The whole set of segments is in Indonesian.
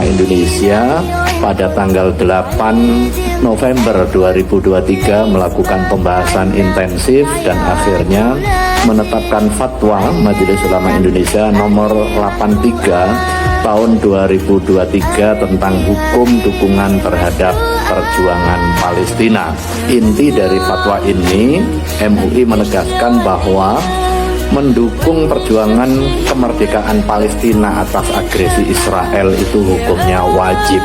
Indonesia pada tanggal 8 November 2023 melakukan pembahasan intensif dan akhirnya menetapkan fatwa Majelis Ulama Indonesia nomor 83 tahun 2023 tentang hukum dukungan terhadap perjuangan Palestina. Inti dari fatwa ini, MUI menegaskan bahwa mendukung perjuangan kemerdekaan Palestina atas agresi Israel itu hukumnya wajib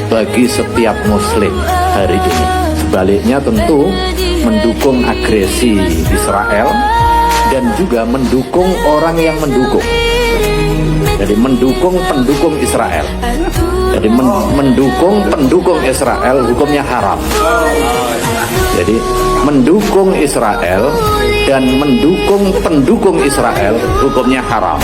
bagi setiap muslim hari ini. Sebaliknya tentu mendukung agresi Israel dan juga mendukung orang yang mendukung. Jadi mendukung pendukung Israel. Jadi mendukung pendukung Israel hukumnya haram. Jadi mendukung Israel dan mendukung pendukung Israel hukumnya haram.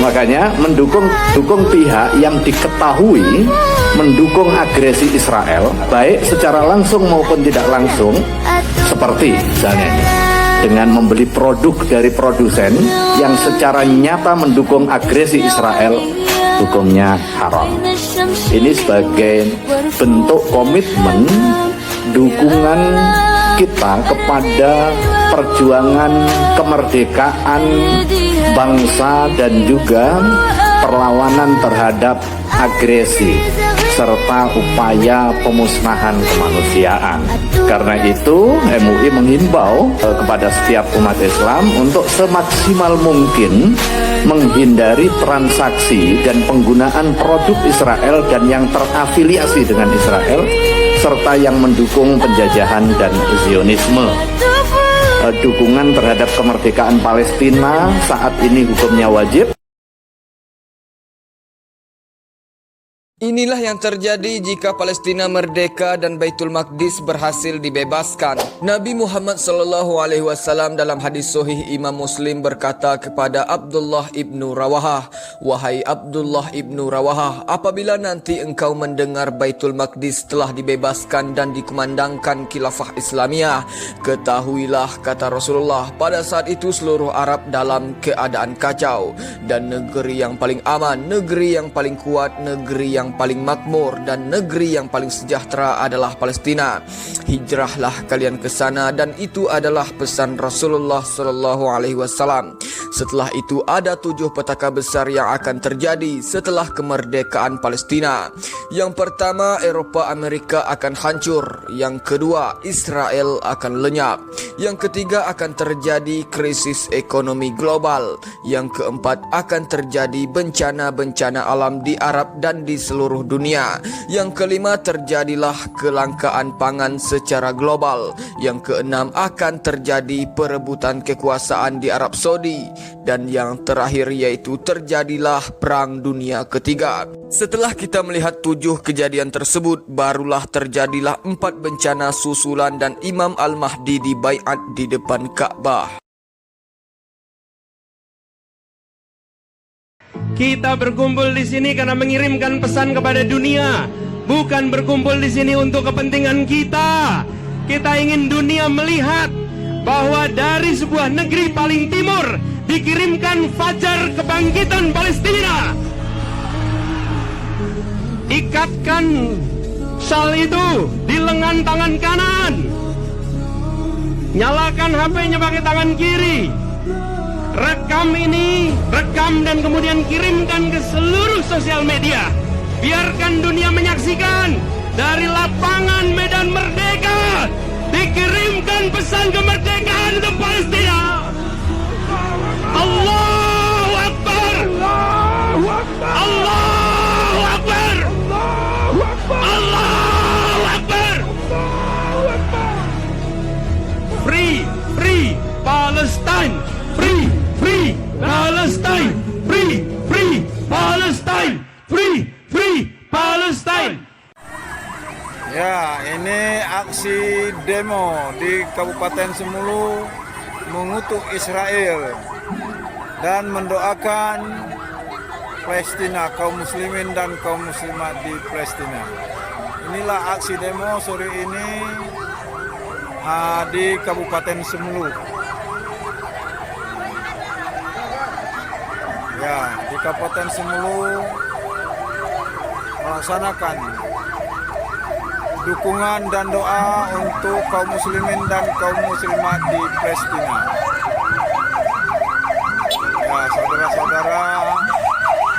Makanya mendukung pihak yang diketahui mendukung agresi Israel, baik secara langsung maupun tidak langsung, seperti misalnya ini, dengan membeli produk dari produsen yang secara nyata mendukung agresi Israel, hukumnya haram. Ini sebagai bentuk komitmen dukungan kita kepada perjuangan kemerdekaan bangsa dan juga perlawanan terhadap agresi serta upaya pemusnahan kemanusiaan. Karena itu MUI menghimbau kepada setiap umat Islam untuk semaksimal mungkin menghindari transaksi dan penggunaan produk Israel dan yang terafiliasi dengan Israel serta yang mendukung penjajahan dan Zionisme. Dukungan terhadap kemerdekaan Palestina saat ini hukumnya wajib. Inilah yang terjadi jika Palestina merdeka dan Baitul Maqdis berhasil dibebaskan. Nabi Muhammad SAW dalam hadis sahih Imam Muslim berkata kepada Abdullah ibnu Rawahah, "Wahai Abdullah ibnu Rawahah, apabila nanti engkau mendengar Baitul Maqdis telah dibebaskan dan dikumandangkan khilafah Islamiyah, ketahuilah," kata Rasulullah, "pada saat itu seluruh Arab dalam keadaan kacau, dan negeri yang paling aman, negeri yang paling kuat, negeri yang paling makmur dan negeri yang paling sejahtera adalah Palestina. Hijrahlah kalian ke sana," dan itu adalah pesan Rasulullah SAW. Setelah itu ada 7 petaka besar yang akan terjadi setelah kemerdekaan Palestina. Yang pertama, Eropa Amerika akan hancur. Yang kedua, Israel akan lenyap. Yang ketiga, akan terjadi krisis ekonomi global. Yang keempat, akan terjadi bencana-bencana alam di Arab dan di seluruh dunia. Yang kelima, terjadilah kelangkaan pangan secara global. Yang keenam, akan terjadi perebutan kekuasaan di Arab Saudi. Dan yang terakhir yaitu terjadilah Perang Dunia Ketiga. Setelah kita melihat 7 kejadian tersebut, barulah terjadilah 4 bencana susulan dan Imam Al-Mahdi dibaiat di depan Ka'bah. Kita berkumpul di sini karena mengirimkan pesan kepada dunia, bukan berkumpul di sini untuk kepentingan kita. Kita ingin dunia melihat bahwa dari sebuah negeri paling timur dikirimkan fajar kebangkitan Palestina. Ikatkan syal itu di lengan tangan kanan, nyalakan HP-nya pakai tangan kiri. Rekam ini, rekam dan kemudian kirimkan ke seluruh sosial media. Biarkan dunia menyaksikan dari lapangan Medan Merdeka dikirimkan pesan kemerdekaan untuk Palestina. Allahu Akbar, Allahu Akbar, Allahu Akbar, Allahu Akbar. Free, free Palestine, free, free Palestine, free, free Palestine, free, free Palestine. Ya, ini aksi demo di Kabupaten Semulu mengutuk Israel dan mendoakan Palestina, kaum muslimin dan kaum muslimat di Palestina. Inilah aksi demo sore ini di Kabupaten Semulu. Ya, di Kabupaten Semulu melaksanakan dukungan dan doa untuk kaum muslimin dan kaum muslimat di Palestina. Ya, saudara-saudara,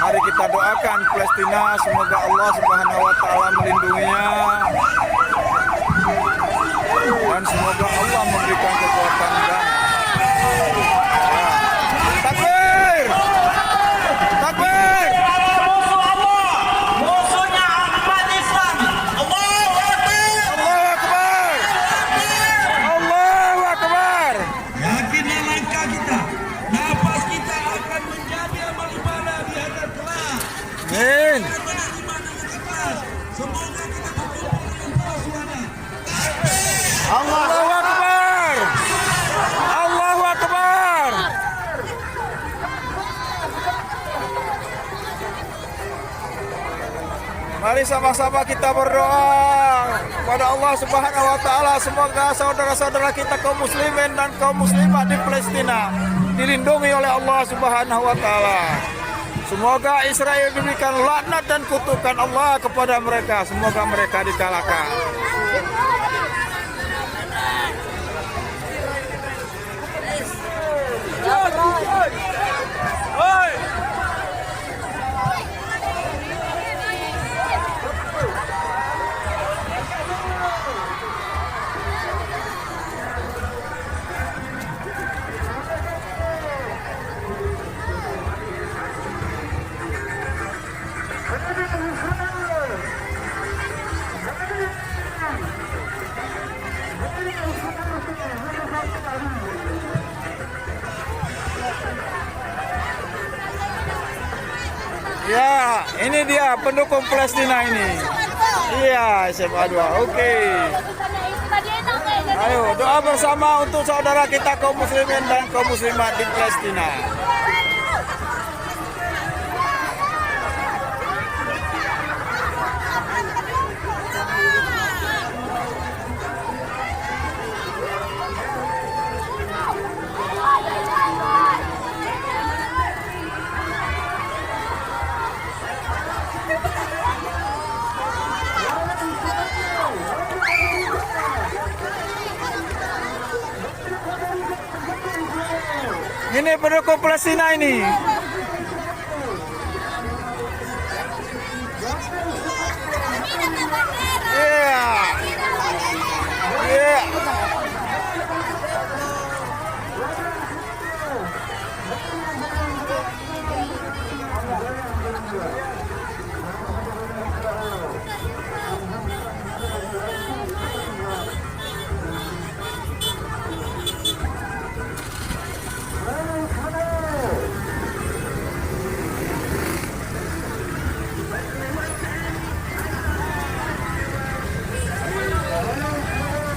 mari kita doakan Palestina, semoga Allah Subhanahu wa taala melindunginya dan semoga Allah memberikan kekuatan dan takbir! Takbir! Musuh Allah, musuhnya umat Islam. Allahu Akbar. Allahu Akbar! Allahu Akbar! Yakinlah langkah kita, nafas kita akan menjadi amal ibadah di hadapan Allah. Amin. Menerima dengan ikhlas. Semoga kita berkumpul dengan Allah SWT. Allahu Akbar! Allahu Akbar! Mari sama-sama kita berdoa kepada Allah Subhanahu wa taala, semoga saudara-saudara kita kaum muslimin dan kaum muslimat di Palestina dilindungi oleh Allah Subhanahu wa taala. Semoga Israel diberikan laknat dan kutukan Allah kepada mereka, semoga mereka dikalahkan. Ya, ini dia pendukung Palestina ini. Iya, SMA 2. Oke. Ayo, doa bersama untuk saudara kita kaum muslimin dan kaum muslimat di Palestina. Ini pendukung Palestina ini. Iya. Iya.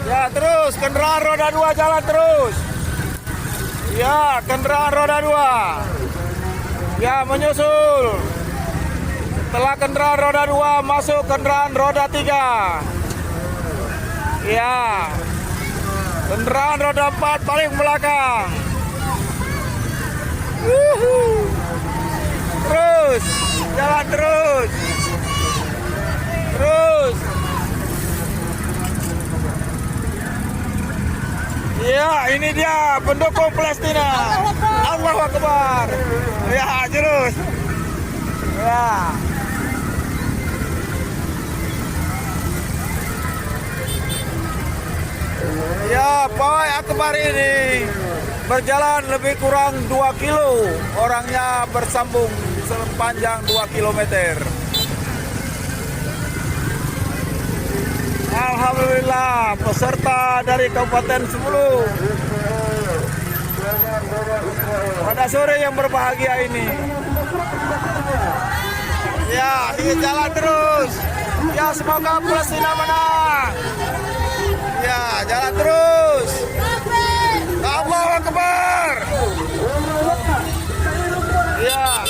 Ya, terus kendaraan roda 2 jalan terus. Ya, kendaraan roda 2. Ya, menyusul. Setelah kendaraan roda 2 masuk kendaraan roda 3. Ya. Kendaraan roda 4 paling belakang. Terus, jalan terus. Terus. Ya, ini dia pendukung Palestina. Allahu Akbar. Ya, terus. Ya. Ya, pawai akbar ini berjalan lebih kurang 2 kilo. Orangnya bersambung sepanjang 2 kilometer. Alhamdulillah, peserta dari Kabupaten Semulu pada sore yang berbahagia ini. Ya, ini jalan terus. Ya, semoga Palestina menang. Ya, jalan terus. Allahu Akbar. Ya.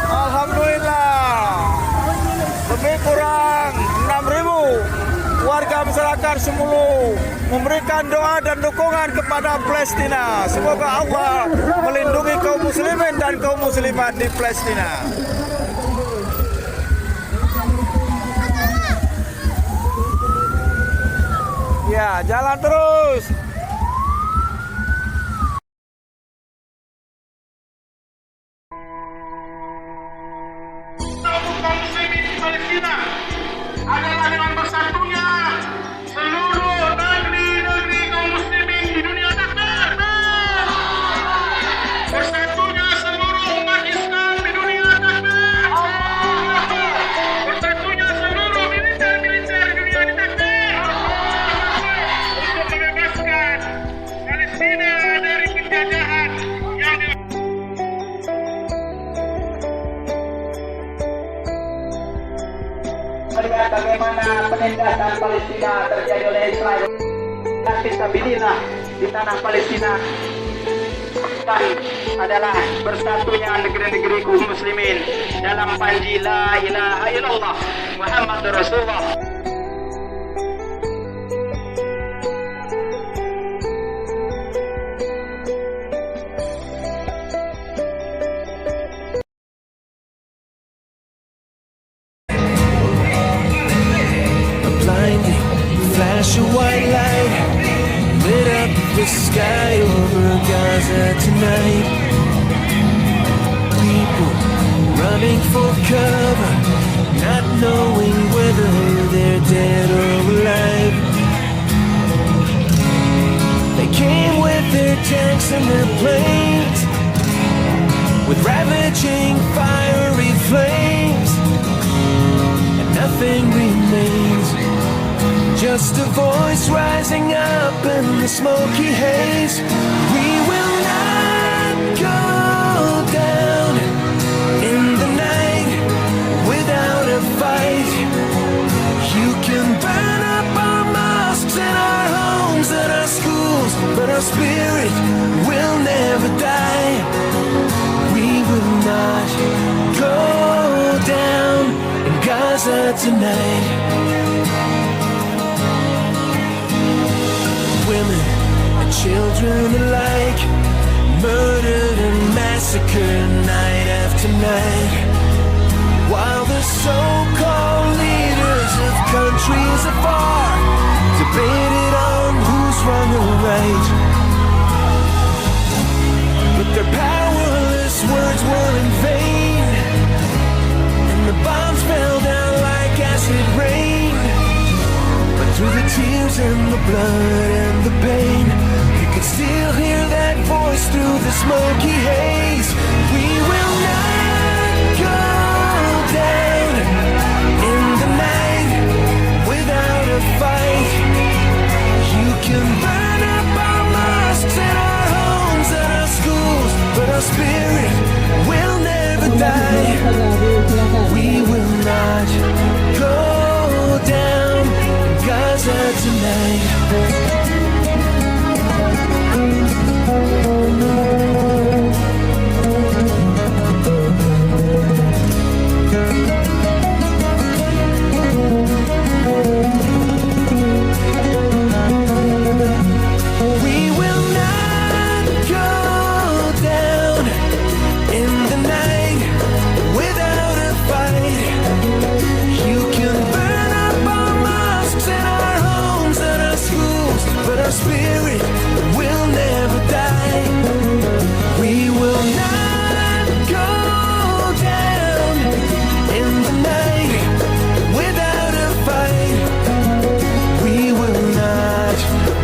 Alhamdulillah. Lebih kurang 6.000 warga masyarakat masyarakat Semulu memberikan doa dan dukungan kepada Palestina. Semoga Allah melindungi kaum muslimin dan kaum muslimat di Palestina. Ya, jalan terus. Kaum muslimin di Palestina adalah dengan bersatunya seluruh negeri-negeri kaum muslimin di dunia. Takbir! Bersatunya seluruh umat Islam di dunia. Takbir! Bersatunya seluruh militer-militer di dunia. Takbir! Untuk membebaskan Palestina dari penjajahan yang melihat bagaimana penindasan Palestina terjadi oleh Israel. Fisabilillah di tanah Palestina dan adalah bersatunya negeri-negeri kaum muslimin dalam panji la ilaha illallah Muhammadur Rasulullah. Blinding flash of white light lit up the sky over Gaza tonight. People running for cover, not knowing whether they're dead or alive. They came with their tanks and their planes, with ravaging fiery flames, and nothing remains. Just a voice rising up in the smoky haze. We will not go down in the night without a fight. You can burn up our mosques and our homes and our schools, but our spirit will never die. We will not go down in Gaza tonight. Women and children alike, murdered and massacred night after night, while the so-called leaders of countries afar debated on who's wrong or right. But their powerless words were in vain, and the bombs fell down like acid rain. Through the tears and the blood and the pain, you can still hear that voice through the smoky haze. We will not go down in the night without a fight. You can burn up our mosques and our homes and our schools, but our spirit will never die. We will not go down Gaza tonight. We will not go down in the night without a fight. You can burn up our mosques and our homes and our schools, but our spirit will never die. We will not go down in the night without a fight. We will not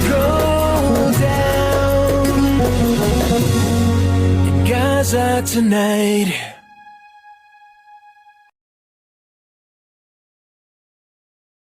go down in Gaza tonight.